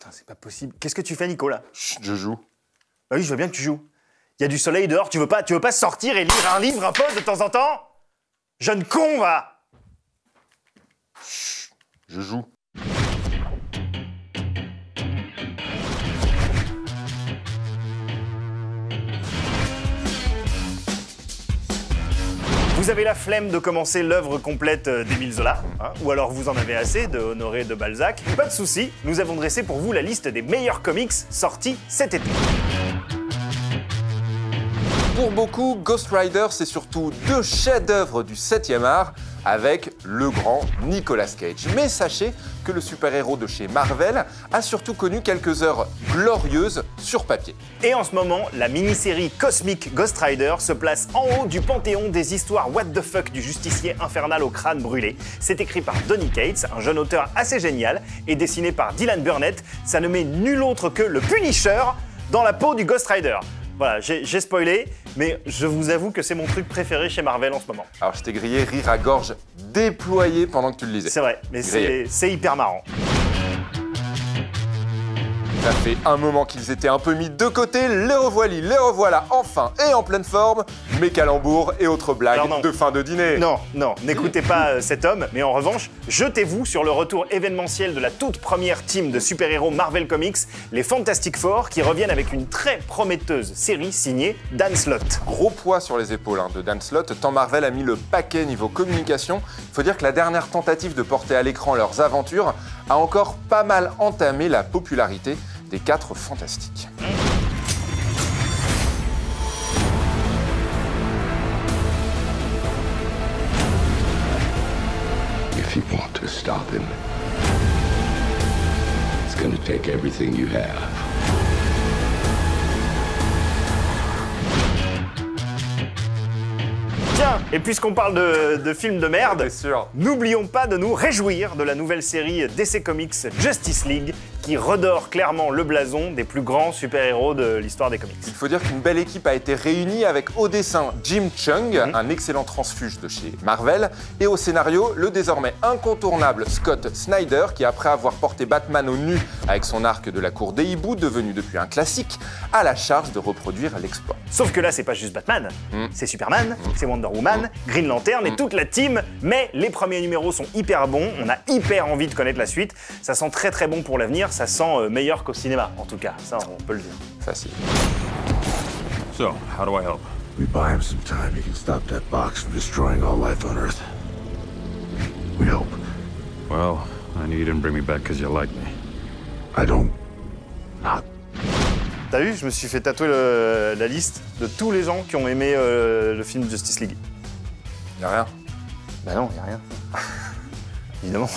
Putain, c'est pas possible. Qu'est-ce que tu fais, Nicolas? Chut, je joue. Bah oui, je veux bien que tu joues. Il y a du soleil dehors, tu veux pas sortir et lire un livre un peu de temps en temps? Jeune con, va! Chut, je joue. Vous avez la flemme de commencer l'œuvre complète d'Émile Zola, hein, ou alors vous en avez assez de Honoré de Balzac. Pas de souci, nous avons dressé pour vous la liste des meilleurs comics sortis cet été. Pour beaucoup, Ghost Rider, c'est surtout 2 chefs-d'œuvre du 7e art avec le grand Nicolas Cage. Mais sachez que le super-héros de chez Marvel a surtout connu quelques heures glorieuses sur papier. Et en ce moment, la mini-série cosmique Ghost Rider se place en haut du panthéon des histoires what the fuck du justicier infernal au crâne brûlé. C'est écrit par Donny Cates, un jeune auteur assez génial, et dessiné par Dylan Burnett. Ça ne met nul autre que le Punisher dans la peau du Ghost Rider. Voilà, j'ai spoilé, mais je vous avoue que c'est mon truc préféré chez Marvel en ce moment. Alors je t'ai grillé rire à gorge déployée pendant que tu le lisais. C'est vrai, mais c'est hyper marrant. Ça fait un moment qu'ils étaient un peu mis de côté, les revoilà enfin et en pleine forme, mes calembours et autres blagues de fin de dîner. Non, n'écoutez pas cet homme, mais en revanche, jetez-vous sur le retour événementiel de la toute première team de super-héros Marvel Comics, les Fantastic Four, qui reviennent avec une très prometteuse série signée Dan Slott. Gros poids sur les épaules de Dan Slott, tant Marvel a mis le paquet niveau communication. Il faut dire que la dernière tentative de porter à l'écran leurs aventures a encore pas mal entamé la popularité des 4 Fantastiques. If you want to stop him, it's going to take everything you have. Tiens, et puisqu'on parle de films de merde, n'oublions pas de nous réjouir de la nouvelle série DC Comics Justice League, qui redore clairement le blason des plus grands super-héros de l'histoire des comics. Il faut dire qu'une belle équipe a été réunie avec au dessin Jim Chung, un excellent transfuge de chez Marvel, et au scénario, le désormais incontournable Scott Snyder, qui après avoir porté Batman au nu avec son arc de la cour des hiboux, devenu depuis un classique, a la charge de reproduire l'exploit. Sauf que là, c'est pas juste Batman, c'est Superman, c'est Wonder Woman, Green Lantern et toute la team, mais les premiers numéros sont hyper bons, on a hyper envie de connaître la suite, ça sent très très bon pour l'avenir, ça sent meilleur qu'au cinéma, en tout cas, ça on peut le dire. Facile. So, how do I help? We buy him some time, he can stop that box from destroying all life on Earth. We hope. Well, I knew you didn't bring me back because you like me. I don't... Not. T'as vu, je me suis fait tatouer la liste de tous les gens qui ont aimé le film Justice League. Y'a rien. Bah non, y'a rien. Évidemment.